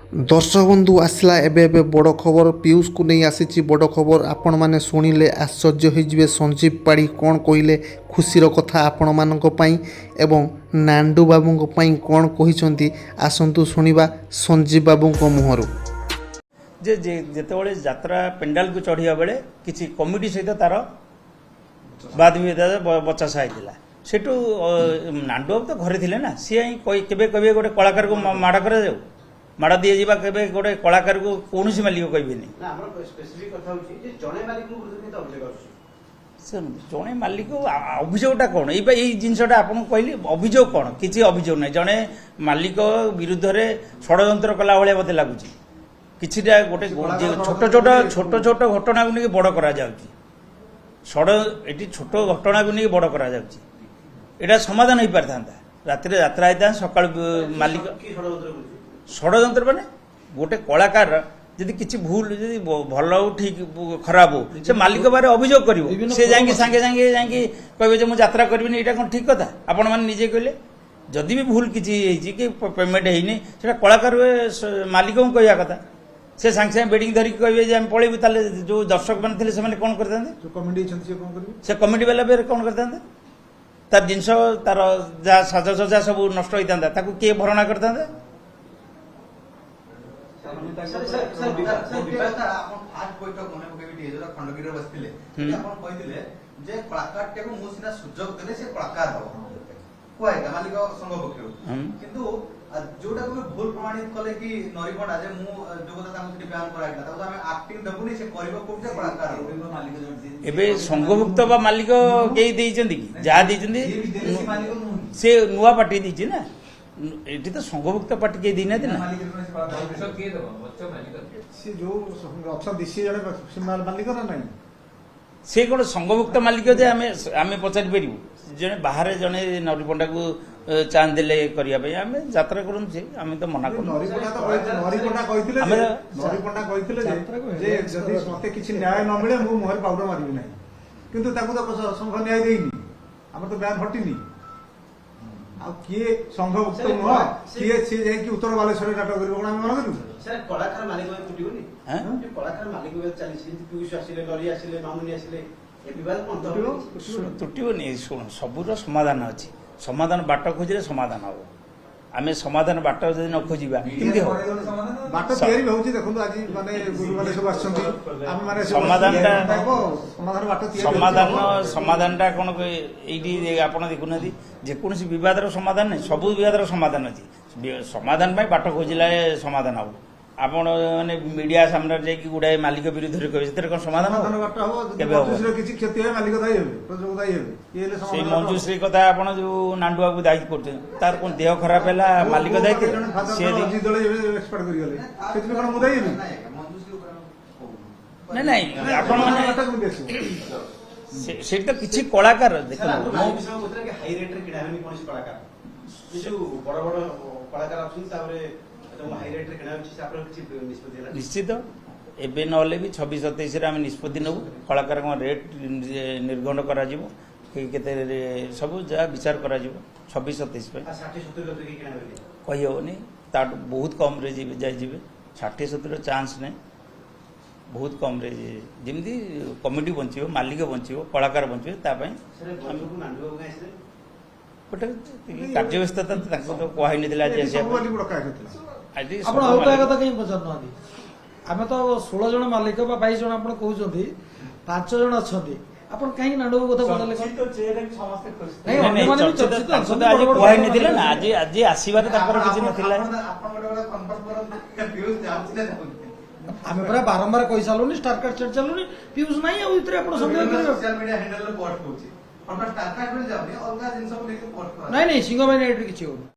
दर्शक बंधु आसला एबे बड़ खबर पीयूष को नहीं आसी बड़ खबर आपण मैंने शुणिले आश्चर्य हो संजीव पाड़ी कौन कहले खुशीर कथा आपण मानक पई एवं नांडू बाबू कौन कहते आसतु शुणा संजीव बाबू मुहर जे जेतेबेले यात्रा पेंडाल को चढ़िया बेले किसी कमिटी सहित तार वाद विवाद बचा साइला सेठू नांडू बाबू तो घरे थिले ना सी केबे कहे गोटे कलाकार को माड़ कर जाऊ माड़ दी जा गोटे कलाकार को कौन मालिक कहबेनि जड़े मालिक अभियोगटा कौन यही जिनसा आपको कहली अभियोग कौन किसी अभियोग ना जड़े मालिक विरुद्ध में षड्यंत्र कला भाया मत लगुच किछिटा गोटे छोट छोट छोट छोट घटना को नहीं बड़ करा जाउची एटी छोट घटना को नहीं बड़ करा जाउची एटा समाधान हो पारि था राति यात्रा होता सका मालिक षड्यंत्र माने गोटे कलाकार जदि किसी भूल जदि भल हो ठीक खराब हो से मालिक बारे अभियोग करिवो से जांगे सांगे सांगे जांगे कहबे जे मु यात्रा करबिनी एटा कोन ठीक कथा आपण माने निजे कहले जदि भी भूल किछि हेछि कि पेमेंट हेइनी सेटा कलाकार मालिक को कहया कथा से सांगे सांगे बेडिंग धरि कहबे जे हम पळेबु ताले जो दर्शक माने थिले से माने कोन करथांते जो कमिटी छथि से कोन करबे से कमिटी वाला बेर कोन करथांते तार जिंस तार जा साजा सजा सब नष्ट होइतांता ताकू के भरणा करथांते जोटा भूल प्रमाणित कले कि नरीपड़ा जे मु जोगता बयान कराइला ताको हमें एक्टिंग दबुनी से करबो कोबे कलाकार एबे संघभुक्त बा मालिक केई देइचंदी कि जा देइचंदी से नुवा पार्टी देइची ना एठी तो संघभुक्त पार्टी के दिना ना से जो अच्छा दिसी जने सिमाल मालिक ना नहीं से कोन संघभुक्त मालिक जे हमें पचारि परिबु जने बाहर जने नरीपंडा को चांद देले करिया पे हमें यात्रा करूं छे हमें तो मना करू नरीपंडा कहिथिले जे जदि मते किछि न्याय न मिले मु मोहर पाउडर मारिबि नाही किंतु ताकू तो संघ न्याय देइनी हमर तो बयान हटिनी आ किए संघभुक्त न किए से जाय कि उत्तर बालेश्वर नाटक करिबो कोन हम मन करू सर कलाकार मालिक में टुटिबोनी हैं जे कलाकार मालिक में चली छी पीयूष आसीले लरी आसीले मामुनी आसीले ए विवाद कोन टुटिबोनी सुन सबुर समाधान अछि समाधान बाट खोजले समाधान हम आमे समाधान बाट जदि न खोजिबा किंति हो बाट तयारी होउची देखंतु आज माने गुरु माने सब आछंती हम माने समाधानटा समाधान बाट तयारी समाधानटा कोन एडी आपण देखुनादी जे कोनसी विवाद रो समाधान नै सब विवाद रो समाधान अछि समाधान पई बाट खोजिला समाधान हो आपण माने मीडिया सामने जाय कि गुडाय मालिक विरुद्ध रे कहै सेतर कोन समाधान हो केबे हो दूसरे किछि क्षति है मालिक दाई हेबे प्रजोग दाई हेबे येले से मंजूश्री कथा आपण जो नांडू बाबू दायी करते तार कोन देह खराब हैला मालिक दायी से दले एक्सपर्ट करि गेले सेति कोन मु दाई हेबे नहीं नहीं आपण माने से तो किछि कलाकार देखो हाई रेट रे किडा हनी कोन कलाकार जो बड़ बड़ कलाकार अछन तारे निश्चित एबे नले भी 26-27 आम निष्पत्ति नबू कलाकार रेट निर्गण कर सब जहाँ विचार कर 26-27 कही हेनी ताठ बहुत कम रे जाए 60-70 चांस नहीं बहुत कम रे जमी कमिटी बंचो मालिक बंचो कलाकार बंचे गोटे कार्य व्यस्तता तो कही ଆପଣ ଆଉ କାହା କଥା କାହିଁ ପଚାରୁନାହାନ୍ତି ଆମେ ତ 16 ଜଣ ମାଲିକ ବା 22 ଜଣ ଆପଣ କହୁଛନ୍ତି 5 ଜଣ ଅଛନ୍ତି ଆପଣ କାହିଁକି ନାଣ୍ଡୁ କଥା କହିଲେ ଆଜି ଆସିବାରେ ତାଙ୍କର କିଛି ନଥିଲା ଆମେ ପୁରା ବାରମ୍ବାର କହି ସାରିଲୁନି ଷ୍ଟାର କାର୍ଡ ଛାଡି ସାରିଲୁନି ପିୟୁଷ ନାହିଁ ଆଉ ଭିତରେ ଆପଣ ସନ୍ଦେହ କରିବେ ନାଇଁ ନାଇଁ ସିଂହ ଭାଇ କିଛି ହଉନି।